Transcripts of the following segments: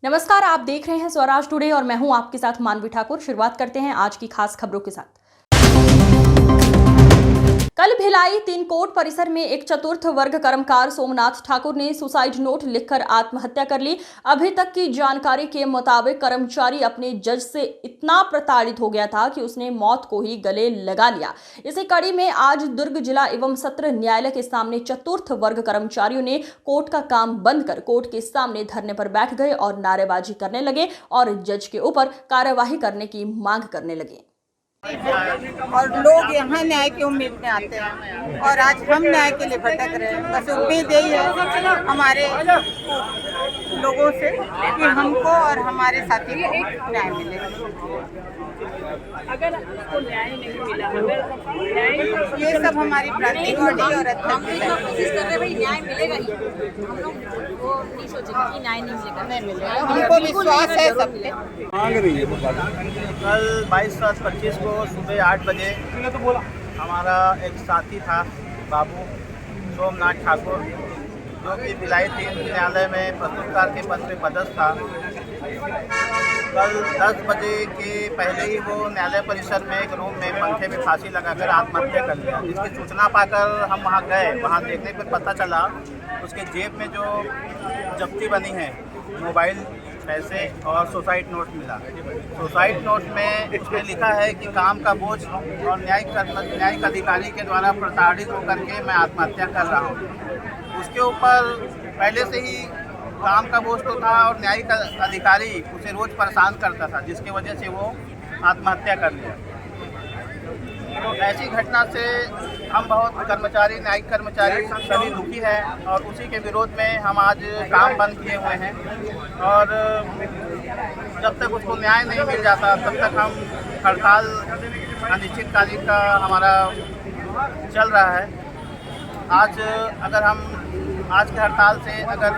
नमस्कार, आप देख रहे हैं स्वराज टुडे और मैं हूं आपके साथ मानवी ठाकुर। शुरुआत करते हैं आज की खास खबरों के साथ। कल भिलाई 3 कोर्ट परिसर में एक चतुर्थ वर्ग कर्मकार सोमनाथ ठाकुर ने सुसाइड नोट लिखकर आत्महत्या कर ली। अभी तक की जानकारी के मुताबिक कर्मचारी अपने जज से इतना प्रताड़ित हो गया था कि उसने मौत को ही गले लगा लिया। इसी कड़ी में आज दुर्ग जिला एवं सत्र न्यायालय के सामने चतुर्थ वर्ग कर्मचारियों ने कोर्ट का काम बंद कर कोर्ट के सामने धरने पर बैठ गए और नारेबाजी करने लगे और जज के ऊपर कार्यवाही करने की मांग करने लगे। और लोग यहाँ न्याय की उम्मीद में आते हैं और आज हम न्याय के लिए भटक रहे हैं। बस उम्मीद यही है हमारे लोगों से कि हमको और हमारे साथी को न्याय मिले। अगर आपको न्याय नहीं मिला, अगर ये सब हमारी प्रांतीय बॉडी और कोशिश कर रहे भाई न्याय मिलेगा ही। हम लोग वो नहीं सोचेंगे कि न्याय नहीं मिलेगा, हमको विश्वास है सब पे। कल 22/7/25 को सुबह 8 बजे हमारा एक साथी था बाबू सोमनाथ ठाकुर, जो कि भिलाई 3 न्यायालय में प्रस्तुतकार के पद पे पदस्थ था। कल 10 बजे के पहले ही वो न्यायालय परिसर में एक रूम में पंखे में फांसी लगाकर आत्महत्या कर लिया। जिसकी सूचना पाकर हम वहाँ गए। वहाँ देखने पर पता चला उसके जेब में जो जब्ती बनी है, मोबाइल, पैसे और सुसाइड नोट मिला। सुसाइड नोट में उसमें लिखा है कि काम का बोझ और न्यायिक अधिकारी के द्वारा प्रताड़ित होकर के मैं आत्महत्या कर रहा हूँ। उसके ऊपर पहले से ही काम का बोझ तो था और न्यायिक अधिकारी उसे रोज़ परेशान करता था, जिसकी वजह से वो आत्महत्या कर लिया। तो ऐसी घटना से हम बहुत कर्मचारी, न्यायिक कर्मचारी सभी दुखी हैं और उसी के विरोध में हम आज काम बंद किए हुए हैं। और जब तक उसको न्याय नहीं मिल जाता तब तक हम हड़ताल अनिश्चितकालीन का हमारा चल रहा है। आज के हड़ताल से अगर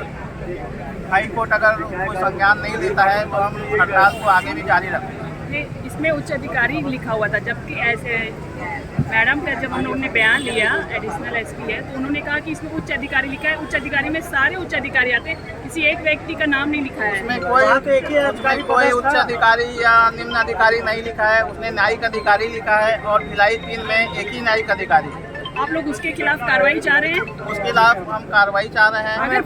हाई कोर्ट अगर कोई संज्ञान नहीं लेता है तो हम हड़ताल को आगे भी जारी रखेंगे। इसमें उच्च अधिकारी लिखा हुआ था, जबकि ऐसे मैडम का जब उन्होंने बयान लिया, एडिशनल एसपी है, तो उन्होंने कहा कि इसमें उच्च अधिकारी लिखा है। उच्च अधिकारी में सारे उच्च अधिकारी आते हैं, किसी एक व्यक्ति का नाम नहीं लिखा है। उसमें कोई उच्च अधिकारी या निम्न अधिकारी नहीं लिखा है। उसने न्यायिक अधिकारी लिखा है और भिलाई 3 में एक ही न्यायिक अधिकारी है। आप लोग उसके खिलाफ कार्रवाई चाह रहे हैं? उसके खिलाफ हम कार्रवाई चाह रहे हैं। अगर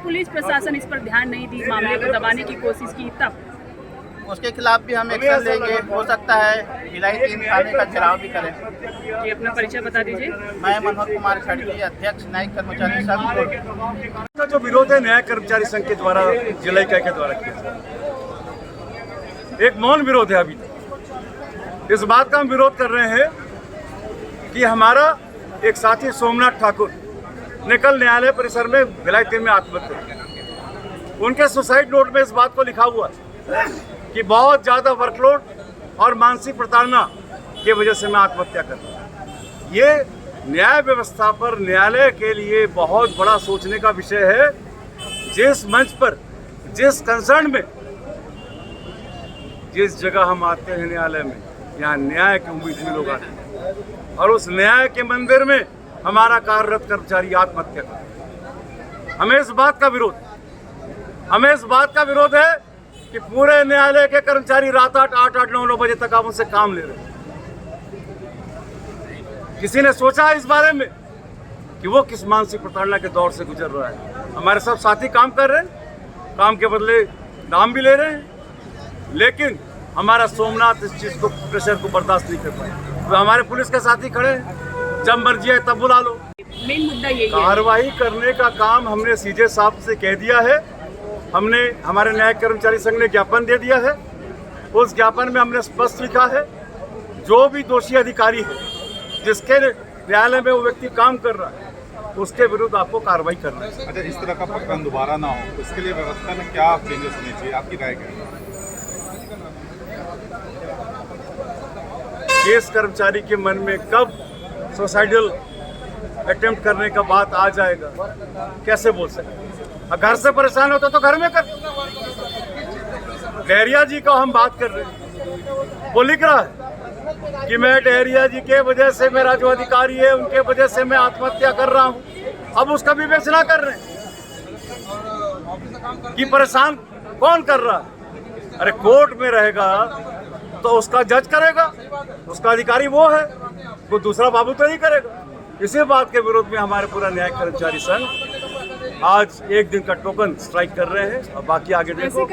पुलिस प्रशासन इस पर ध्यान नहीं दी, मामले को दबाने की कोशिश की, तब उसके खिलाफ भी हम एक्शन लेंगे। हो सकता है भिलाई 3 थाने का घेराव भी करें। जी, अपना परिचय बता दीजिए। मैं मनोहर कुमार खड़गी, अध्यक्ष न्यायिक कर्मचारी संघ। का जो विरोध है न्याय कर्मचारी संघ के द्वारा, जिला इकाई के द्वारा किया, एक मौन विरोध है। अभी तक इस बात का हम विरोध कर रहे हैं कि हमारा एक साथी सोमनाथ ठाकुर ने कल न्यायालय परिसर में भिलाई 3 में आत्महत्या की। उनके सुसाइड नोट में इस बात को लिखा हुआ कि बहुत ज़्यादा वर्कलोड और मानसिक प्रताड़ना की वजह से मैं आत्महत्या कर रहा हूँ। ये न्याय व्यवस्था पर, न्यायालय के लिए बहुत बड़ा सोचने का विषय है। जिस मंच पर, जिस कंसर्न में, जिस जगह हम आते हैं न्यायालय में, यहाँ न्याय की उम्मीद में लोग आते हैं और उस न्याय के मंदिर में हमारा कार्यरत कर्मचारी आत्महत्या कर। हमें इस बात का विरोध है कि पूरे न्यायालय के कर्मचारी रात 8, 9 बजे तक आप उनसे काम ले रहे हैं। किसी ने सोचा इस बारे में कि वो किस मानसिक प्रताड़ना के दौर से गुजर रहा है? हमारे सब साथी काम कर रहे हैं, काम के बदले दाम भी ले रहे हैं, लेकिन हमारा सोमनाथ इस चीज़ को, प्रेशर को बर्दाश्त नहीं कर पाए। तो हमारे पुलिस के साथी खड़े हैं, जब मर्जी है तब बुला लो। मेन मुद्दा यही है। कार्रवाई करने का काम हमने सीजे साहब से कह दिया है। हमने, हमारे न्यायिक कर्मचारी संघ ने ज्ञापन दे दिया है। उस ज्ञापन में हमने स्पष्ट लिखा है, जो भी दोषी अधिकारी है, जिसके न्यायालय में वो व्यक्ति काम कर रहा है, उसके विरुद्ध आपको कार्रवाई करना है। अच्छा, इस तरह का प्रकरण दोबारा ना हो, इसके लिए व्यवस्था में क्या चेंजेस होने चाहिए, आपकी राय क्या है? केस कर्मचारी के मन में कब सुसाइडल अटेम्प्ट करने का बात आ जाएगा, कैसे बोल सकते? घर से परेशान होता तो घर में कर। डहरिया जी का हम बात कर रहे हैं, वो लिख रहा है कि मैं डहरिया जी के वजह से, मेरा जो अधिकारी है उनके वजह से मैं आत्महत्या कर रहा हूं। अब उसका विवेचना कर रहे हैं कि परेशान कौन कर रहा है? अरे कोर्ट में रहेगा तो उसका जज करेगा, उसका अधिकारी वो है, कोई दूसरा बाबू तो नहीं करेगा। इसी बात के विरोध में हमारे पूरा न्यायिक कर्मचारी संघ आज एक दिन का टोकन स्ट्राइक कर रहे हैं और बाकी आगे देखो।